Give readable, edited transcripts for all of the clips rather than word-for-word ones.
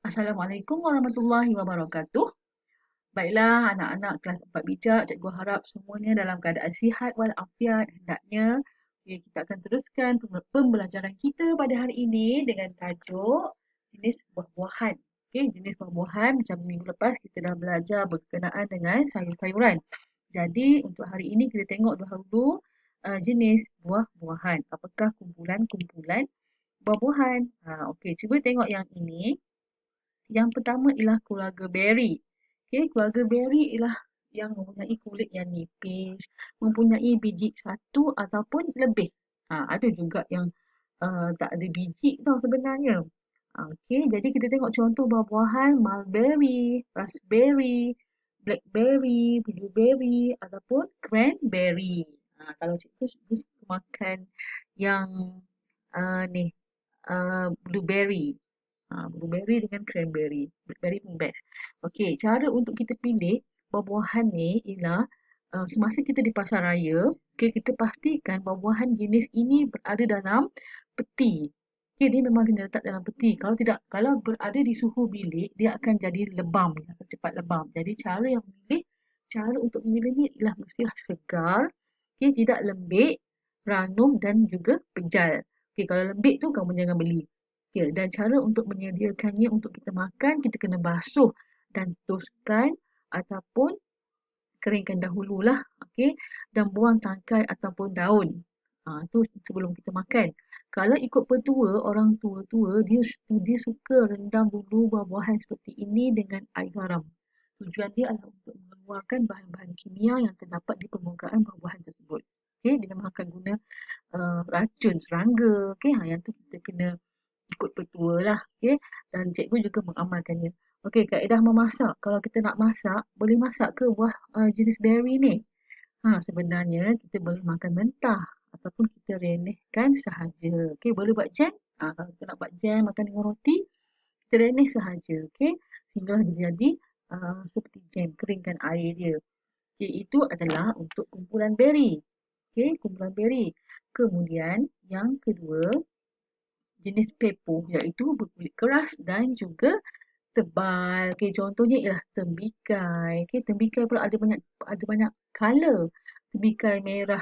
Assalamualaikum warahmatullahi wabarakatuh. Baiklah, anak-anak kelas 4 bijak, cikgu harap semuanya dalam keadaan sihat walafiat hendaknya. Okay, kita akan teruskan pembelajaran kita pada hari ini dengan tajuk jenis buah-buahan. Okay, jenis buah-buahan macam minggu lepas kita dah belajar berkenaan dengan sayur-sayuran. Jadi untuk hari ini kita tengok dahulu jenis buah-buahan. Apakah kumpulan-kumpulan buah-buahan? Okey, cuba tengok yang ini. Yang pertama ialah keluarga berry. Okey, keluarga berry ialah yang mempunyai kulit yang nipis, mempunyai biji satu ataupun lebih. Ada juga yang tak ada biji tau sebenarnya. Okey, jadi kita tengok contoh buah-buahan mulberry, raspberry, blackberry, blueberry ataupun cranberry. Kalau cikgu suka makan yang ni blueberry. Blueberry dengan cranberry. Blackberry pun best. Okey, cara untuk kita pilih buah-buahan ni ialah semasa kita di pasar raya, okay, kita pastikan buah-buahan jenis ini berada dalam peti. Okey, dia memang kena letak dalam peti. Kalau tidak, kalau berada di suhu bilik, dia akan jadi lebam, dia akan cepat lebam. Jadi cara untuk memilih ni ialah mestilah segar, okay, tidak lembik, ranum dan juga pejal. Okey, kalau lembik tu kamu jangan beli. Okay, dan cara untuk menyediakannya untuk kita makan, kita kena basuh dan toskan ataupun keringkan dahululah. Okay, dan buang tangkai ataupun daun. Tu sebelum kita makan. Kalau ikut petua, orang tua-tua, dia suka rendam dulu buah-buahan seperti ini dengan air garam. Tujuan dia adalah untuk mengeluarkan bahan-bahan kimia yang terdapat di permukaan buah-buahan tersebut. Okay, dia memang akan guna racun, serangga. Okay, yang tu kita kena ikut petua lah. Okay? Dan cikgu juga mengamalkannya. Okey, kaedah memasak. Kalau kita nak masak, boleh masak ke buah jenis berry ni? Sebenarnya kita boleh makan mentah ataupun kita renehkan sahaja. Okey, boleh buat jam. Kalau kita nak buat jam makan dengan roti, kita reneh sahaja. Okey, sehingga dia jadi seperti jam, keringkan air dia. Okey, itu adalah untuk kumpulan berry. Okey, kumpulan berry. Kemudian yang kedua, jenis pepo iaitu berkulit keras dan juga tebal. Okey, contohnya ialah tembikai. Okey, tembikai pula ada banyak color. Tembikai merah,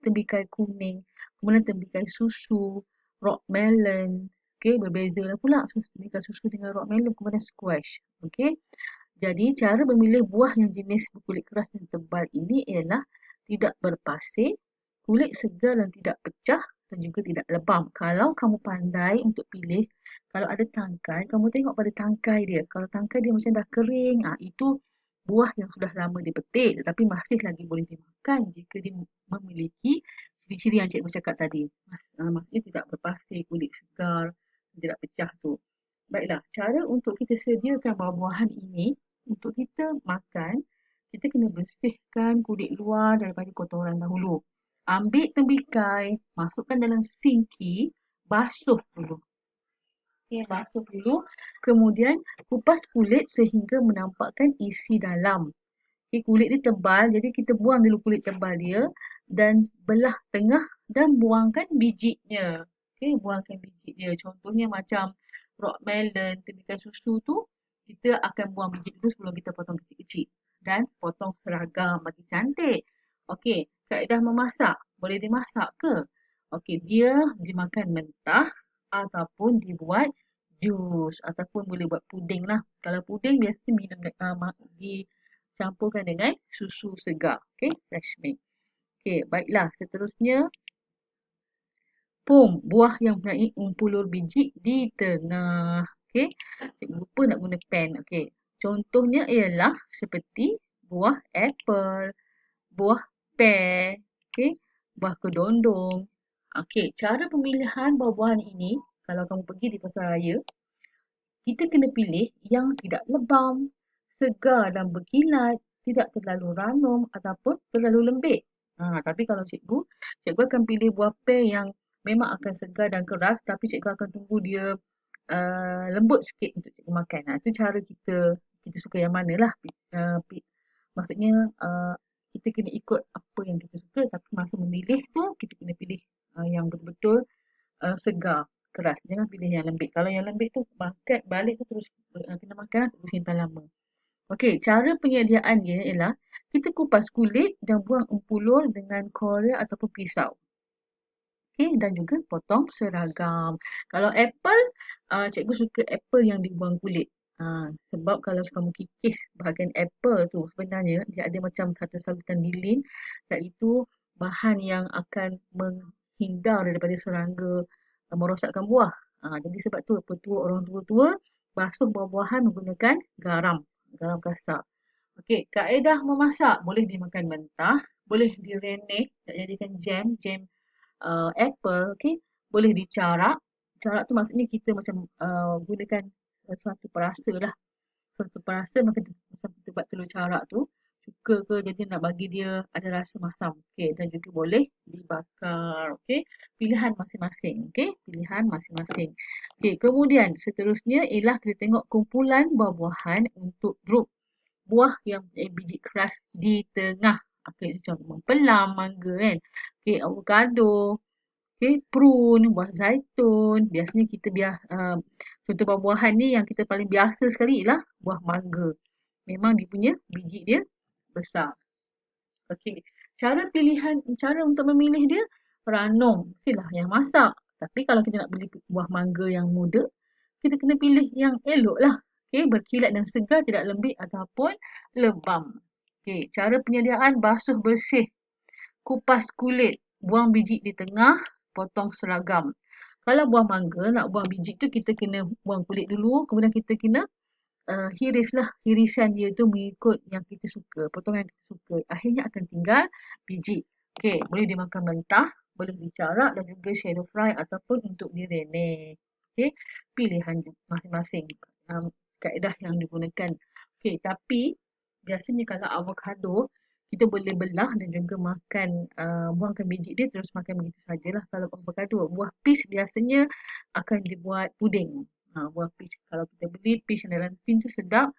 tembikai kuning, kemudian tembikai susu, rock melon. Okey, berbezalah pula tembikai susu dengan rock melon, kemudian squash. Okey. Jadi cara memilih buah yang jenis berkulit keras dan tebal ini ialah tidak berpasir, kulit segar dan tidak pecah dan juga tidak lebam. Kalau kamu pandai untuk pilih, kalau ada tangkai, kamu tengok pada tangkai dia. Kalau tangkai dia macam dah kering, itu buah yang sudah lama dipetik tetapi masih lagi boleh dimakan jika dia memiliki ciri-ciri yang cikgu cakap tadi. Maksudnya tidak berpasir, kulit segar, tidak pecah tu. Baiklah, cara untuk kita sediakan buah-buahan ini untuk kita makan, kita kena bersihkan kulit luar daripada kotoran dahulu. Ambil tembikai, masukkan dalam sinki, basuh dulu. Okay, basuh dulu. Kemudian kupas kulit sehingga menampakkan isi dalam. Okay, kulit dia tebal, jadi kita buang dulu kulit tebal dia dan belah tengah dan buangkan bijinya. Okay, buangkan biji dia. Contohnya macam rock melon, tembikai susu tu, kita akan buang biji dulu sebelum kita potong kecil-kecil. Dan potong seragam bagi cantik. Okey, kaedah memasak. Boleh dimasak ke? Okey, dia dimakan mentah ataupun dibuat jus ataupun boleh buat puding lah. Kalau puding biasanya minum dicampurkan dengan susu segar. Okey, fresh milk. Okey, baiklah. Seterusnya, pom, buah yang mempunyai umpulur biji di tengah. Okey, cikgu lupa nak guna pen. Okey, contohnya ialah seperti buah apple, buah pear, okey, buah kedondong. Okey, cara pemilihan buah-buahan ini, kalau kamu pergi di pasar raya, kita kena pilih yang tidak lebam, segar dan berkilat, tidak terlalu ranum ataupun terlalu lembik. Tapi kalau cikgu akan pilih buah pear yang memang akan segar dan keras tapi cikgu akan tunggu dia lembut sikit untuk cikgu makan. Itu cara kita suka yang mana lah. Maksudnya kita kena ikut apa yang kita suka tapi masa memilih tu kita kena pilih yang betul-betul segar. keras. Jangan pilih yang lembik. Kalau yang lembik tu makan balik tu terus kena makan lah, terus simpan lama. Okey, cara penyediaan dia ialah kita kupas kulit dan buang empulur dengan korek ataupun pisau. Okey, dan juga potong seragam. Kalau apple, cikgu suka apple yang dibuang kulit. Sebab kalau kamu kikis bahagian apple tu sebenarnya dia ada macam satu salutan lilin dan itu bahan yang akan menghindar daripada serangga merosakkan buah. Jadi sebab tu petua orang tua-tua basuh buah-buahan menggunakan garam, garam kasar. Okey, kaedah memasak boleh dimakan mentah, boleh direnek nak jadikan jam apple, okey, boleh dicarak. Carak tu maksudnya kita macam gunakan suatu perasa lah. Suatu perasa macam kita buat telur carak tu. Suka ke jadi nak bagi dia ada rasa masam. Okey, dan juga boleh dibakar. Okey, pilihan masing-masing. Okey, pilihan masing-masing. Okey, kemudian seterusnya ialah kita tengok kumpulan buah-buahan untuk drup. Buah yang biji keras di tengah. Okey, macam mempelam, mangga kan. Okey, avocado, okey, prune, buah zaitun. Biasanya kita contoh buah-buahan ni yang kita paling biasa sekali ialah buah mangga. Memang dia punya biji dia besar. Okey, cara untuk memilih dia, ranum. Mestilah yang masak. Tapi kalau kita nak beli buah mangga yang muda, kita kena pilih yang elok lah. Okey, berkilat dan segar, tidak lembik ataupun lebam. Okey, cara penyediaan basuh bersih, kupas kulit, buang biji di tengah, potong seragam. Kalau buah mangga nak buang biji tu kita kena buang kulit dulu, kemudian kita kena hirislah, hirisan dia tu mengikut yang kita suka, potongan yang kita suka. Akhirnya akan tinggal biji. Okey, boleh dimakan mentah, boleh dicarak dan juga shallow fry ataupun untuk direnek. Okey, pilihan masing-masing kaedah yang digunakan. Okey, tapi biasanya kalau avocado kita boleh belah dan juga makan, buangkan biji dia terus makan begitu sajalah. Kalau avocado, buah peach biasanya akan dibuat puding. Buah peach, kalau kita beli peach yang dalam tin tu sedap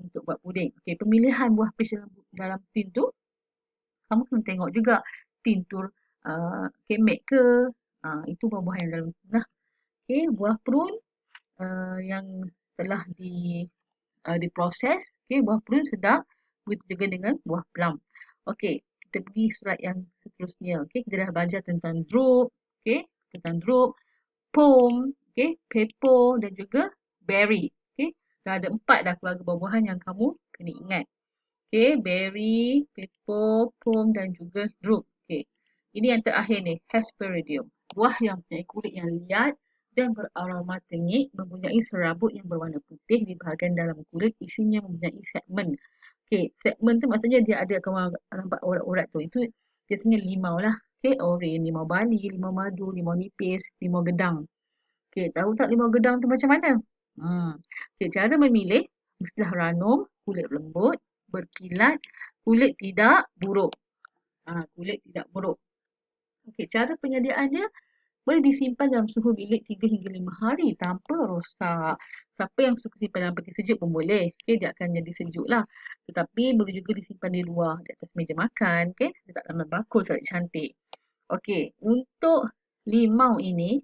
untuk buat puding. Okey, pemilihan buah peach dalam tin tu, kamu kena tengok juga tin tu kemek ke. Itu buah-buahan yang dalam tin lah. Okey, buah prune yang telah diproses. Okey, buah prune sedap. Begitu juga dengan buah plum. Okey, kita pergi surat yang seterusnya. Okey, kita dah belajar tentang drupe. Okey, tentang drupe, pom, okey, pepo dan juga berry. Okey, dah ada 4 dah keluarga buah-buahan yang kamu kena ingat. Okey, berry, pepo, pom dan juga drupe. Okey, ini yang terakhir ni, hesperidum. Buah yang mempunyai kulit yang liat dan beraroma tengik, mempunyai serabut yang berwarna putih di bahagian dalam kulit, isinya mempunyai segmen. Okey, segmen tu maksudnya dia ada, kamu nampak urat-urat tu. Itu biasanya limau lah. Okey, oren, limau bali, limau madu, limau nipis, limau gedang. Okey, tahu tak limau gedang tu macam mana? Okey, cara memilih, mestilah ranum, kulit lembut, berkilat, kulit tidak buruk. Kulit tidak buruk. Okey, cara penyediaan dia, boleh disimpan dalam suhu bilik 3 hingga 5 hari tanpa rosak. Siapa yang suka simpan dalam peti sejuk pun boleh. Okay, dia akan jadi sejuk lah. Tetapi boleh juga disimpan di luar, di atas meja makan. Okay, letak dalam bakul cantik. Okey, untuk limau ini,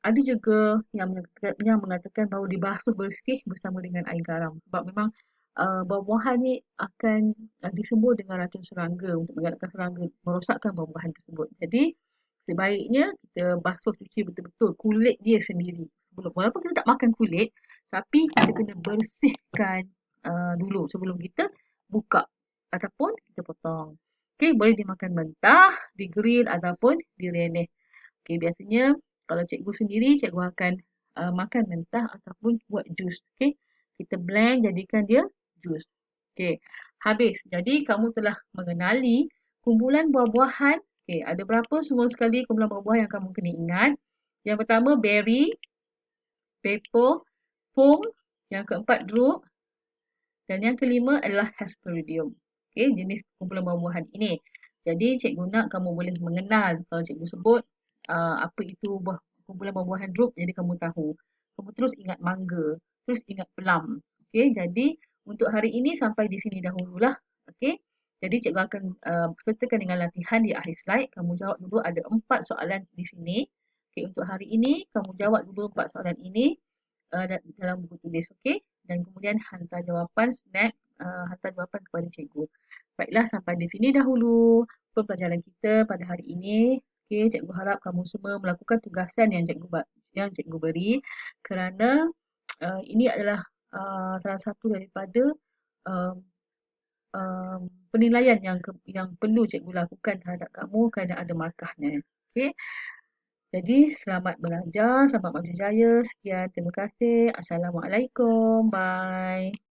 ada juga yang mengatakan bahawa dibasuh bersih bersama dengan air garam. Sebab memang buah-buahan ni akan disembur dengan racun serangga untuk mengelakkan serangga merosakkan buah-buahan tersebut. Jadi, sebaiknya kita basuh cuci betul-betul kulit dia sendiri. Walaupun kita tak makan kulit, tapi kita kena bersihkan dulu sebelum kita buka ataupun kita potong. Okey, boleh dimakan mentah, digrill ataupun direnek. Okey, biasanya kalau cikgu sendiri, cikgu akan makan mentah ataupun buat jus. Okey, kita blend jadikan dia jus. Okey, habis. Jadi kamu telah mengenali kumpulan buah-buahan. Okey, ada berapa semua sekali kumpulan buah-buahan yang kamu kena ingat. Yang pertama berry, pepo, pom, yang keempat drupe dan yang kelima adalah hesperidum. Okey, jenis kumpulan buah-buahan ini. Jadi cikgu nak kamu boleh mengenal kalau cikgu sebut apa itu kumpulan buah-buahan drupe, jadi kamu tahu. Kamu terus ingat mangga, terus ingat plum. Okey, jadi untuk hari ini sampai di sini dahululah. Okey. Jadi cikgu akan sertakan dengan latihan di akhir slide. Kamu jawab dulu, ada 4 soalan di sini. Okey, untuk hari ini kamu jawab dulu 4 soalan ini dalam buku tulis, okey? Dan kemudian hantar jawapan snap, hantar jawapan kepada cikgu. Baiklah, sampai di sini dahulu pembelajaran kita pada hari ini. Okey, cikgu harap kamu semua melakukan tugasan yang cikgu beri kerana ini adalah salah satu daripada uh, penilaian yang perlu cikgu lakukan terhadap kamu kerana ada markahnya. Okey. Jadi selamat belajar, selamat maju jaya. Sekian, terima kasih. Assalamualaikum. Bye.